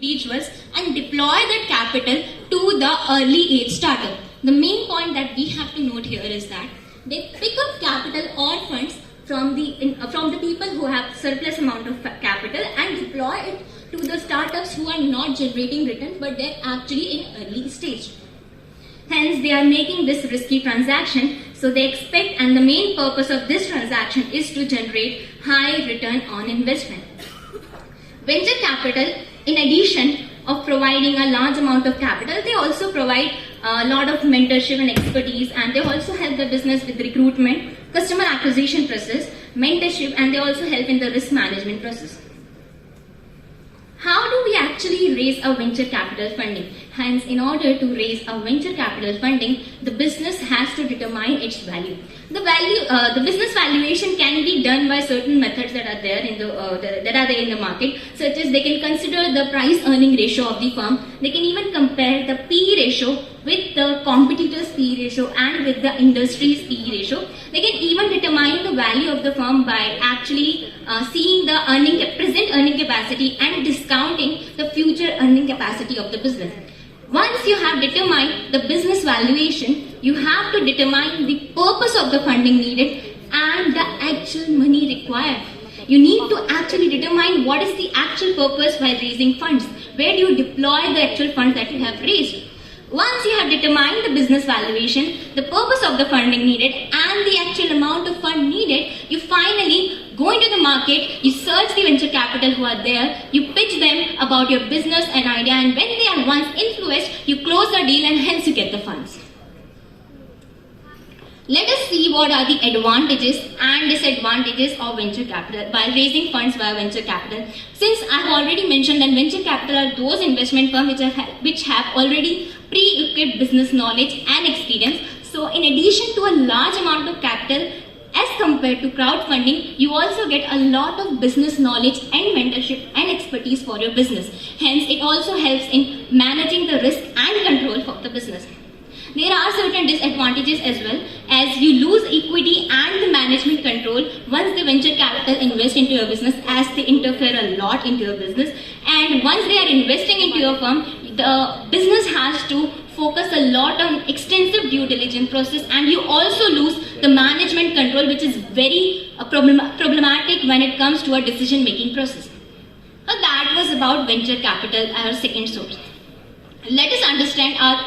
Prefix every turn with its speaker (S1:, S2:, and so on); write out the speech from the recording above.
S1: individuals and deploy that capital to the early age startup. The main point that we have to note here is that they pick up capital or funds from the people who have surplus amount of capital and deploy it to the startups who are not generating returns but they're actually in early stage. Hence, they are making this risky transaction, so they expect, and the main purpose of this transaction is to generate high return on investment. Venture capital, in addition of providing a large amount of capital, they also provide a lot of mentorship and expertise, and they also help the business with recruitment, customer acquisition process, mentorship, and they also help in the risk management process. How do we actually raise a venture capital funding? Hence, in order to raise a venture capital funding, the business has to determine its value. The business valuation can be done by certain methods that are there in the market, such as they can consider the price-earning ratio of the firm. They can even compare the PE ratio with the competitors' PE ratio and with the industry's PE ratio. They can even determine the value of the firm by actually seeing the present earning capacity and discounting the future earning capacity of the business. Once you have determined the business valuation, you have to determine the purpose of the funding needed and the actual money required. You need to actually determine what is the actual purpose while raising funds. Where do you deploy the actual funds that you have raised? Once you have determined the business valuation, the purpose of the funding needed, and the actual amount of fund needed, you finally go into the market, you search the venture capital who are there, you pitch them about your business and idea, and when they are once influenced, you close the deal and hence you get the funds. Let us see what are the advantages and disadvantages of venture capital while raising funds via venture capital. Since I have already mentioned that venture capital are those investment firms which have already pre-equipped business knowledge and experience. So in addition to a large amount of capital, as compared to crowdfunding, you also get a lot of business knowledge and mentorship and expertise for your business. Hence, it also helps in managing the risk and control for the business. There are certain disadvantages as well, as you lose equity and the management control once the venture capital invests into your business, as they interfere a lot into your business. And once they are investing into your firm, the business has to focus a lot on extensive due diligence process, and you also lose the management control, which is very problematic when it comes to a decision making process. So that was about venture capital, our second source. Let us understand our